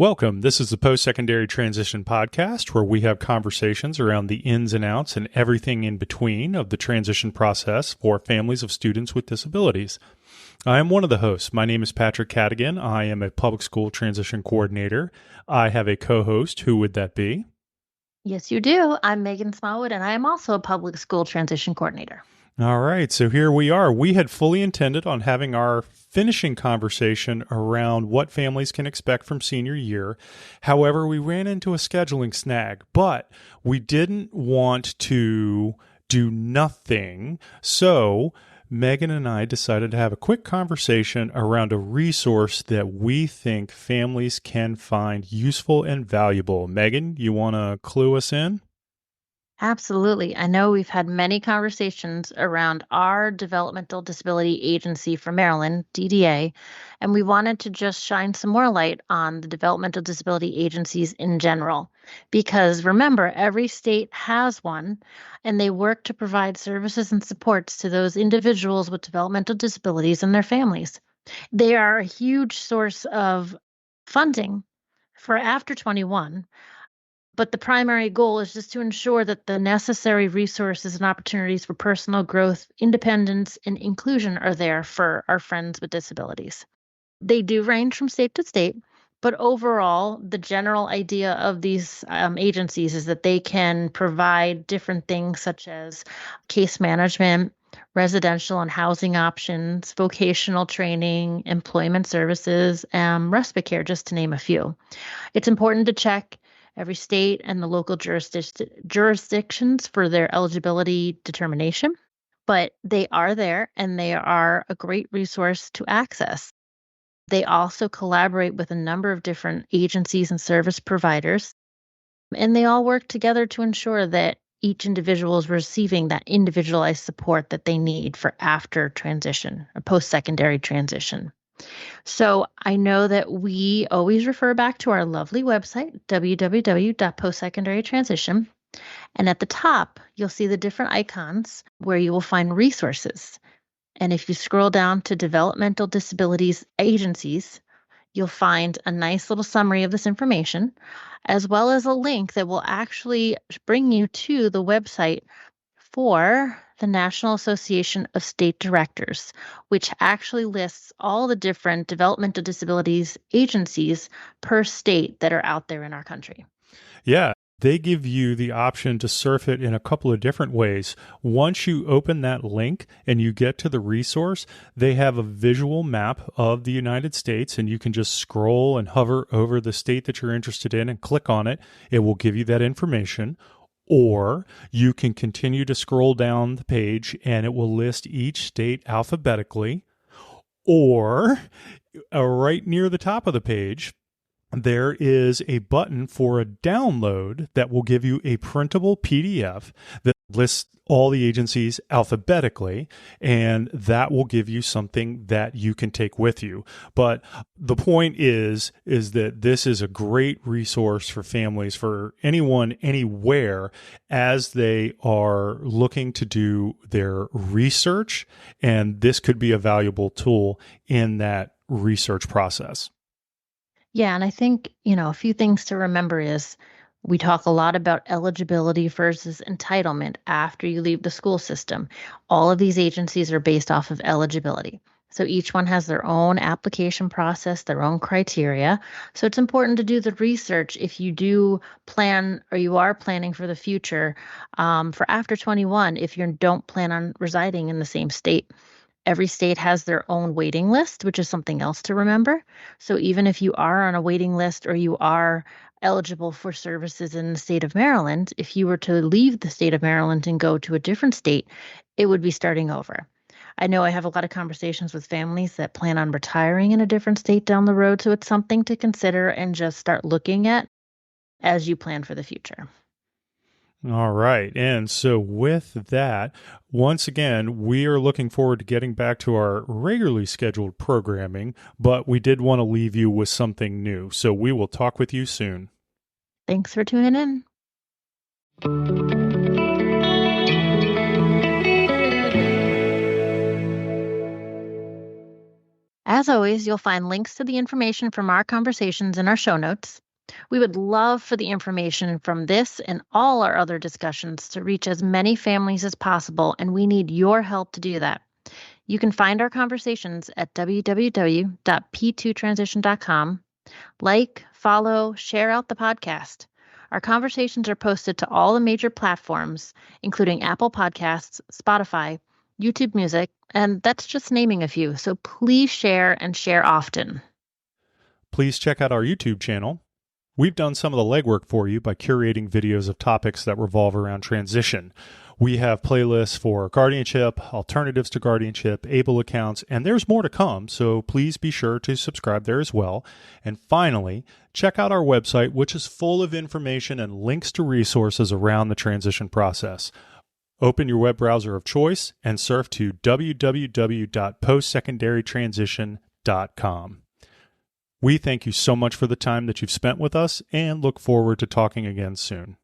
Welcome. This is the Post-Secondary Transition Podcast, where we have conversations around the ins and outs and everything in between of the transition process for families of students with disabilities. I am one of the hosts. My name is Patrick Cadigan. I am a public school transition coordinator. I have a co-host. Who would that be? Yes, you do. I'm Megan Smallwood, and I am also a public school transition coordinator. All right, so here we are. We had fully intended on having our finishing conversation around what families can expect from senior year. However, we ran into a scheduling snag, but we didn't want to do nothing. So Megan and I decided to have a quick conversation around a resource that we think families can find useful and valuable. Megan, you want to clue us in? Absolutely. I know we've had many conversations around our Developmental Disability Agency for Maryland, DDA, and we wanted to just shine some more light on the developmental disability agencies in general. Because remember, every state has one, and they work to provide services and supports to those individuals with developmental disabilities and their families. They are a huge source of funding for after 21. But the primary goal is just to ensure that the necessary resources and opportunities for personal growth, independence, and inclusion are there for our friends with disabilities. They do range from state to state, but overall, the general idea of these agencies is that they can provide different things such as case management, residential and housing options, vocational training, employment services, respite care, just to name a few. It's important to check every state and the local jurisdictions for their eligibility determination, but they are there and they are a great resource to access. They also collaborate with a number of different agencies and service providers, and they all work together to ensure that each individual is receiving that individualized support that they need for after transition or post-secondary transition. So I know that we always refer back to our lovely website, www.postsecondary-transition. And at the top, you'll see the different icons where you will find resources. And if you scroll down to developmental disabilities agencies, you'll find a nice little summary of this information, as well as a link that will actually bring you to the website for the National Association of State Directors, which actually lists all the different developmental disabilities agencies per state that are out there in our country. Yeah, they give you the option to surf it in a couple of different ways. Once you open that link and you get to the resource, they have a visual map of the United States, and you can just scroll and hover over the state that you're interested in and click on it. It will give you that information. Or you can continue to scroll down the page and it will list each state alphabetically. Or right near the top of the page, there is a button for a download that will give you a printable PDF that lists all the agencies alphabetically, and that will give you something that you can take with you. But the point is that this is a great resource for families, for anyone, anywhere, as they are looking to do their research, and this could be a valuable tool in that research process. Yeah, and I think, a few things to remember is we talk a lot about eligibility versus entitlement after you leave the school system. All of these agencies are based off of eligibility. So each one has their own application process, their own criteria. So it's important to do the research if you do plan or you are planning for the future for after 21, if you don't plan on residing in the same state. Every state has their own waiting list, which is something else to remember. So even if you are on a waiting list or you are eligible for services in the state of Maryland, if you were to leave the state of Maryland and go to a different state, it would be starting over. I know I have a lot of conversations with families that plan on retiring in a different state down the road, so it's something to consider and just start looking at as you plan for the future. All right. And so, with that, once again, we are looking forward to getting back to our regularly scheduled programming, but we did want to leave you with something new. So, we will talk with you soon. Thanks for tuning in. As always, you'll find links to the information from our conversations in our show notes. We would love for the information from this and all our other discussions to reach as many families as possible, and we need your help to do that. You can find our conversations at www.p2transition.com. Like, follow, share out the podcast. Our conversations are posted to all the major platforms, including Apple Podcasts, Spotify, YouTube Music, and that's just naming a few. So please share and share often. Please check out our YouTube channel. We've done some of the legwork for you by curating videos of topics that revolve around transition. We have playlists for guardianship, alternatives to guardianship, ABLE accounts, and there's more to come, so please be sure to subscribe there as well. And finally, check out our website, which is full of information and links to resources around the transition process. Open your web browser of choice and surf to www.postsecondarytransition.com. We thank you so much for the time that you've spent with us and look forward to talking again soon.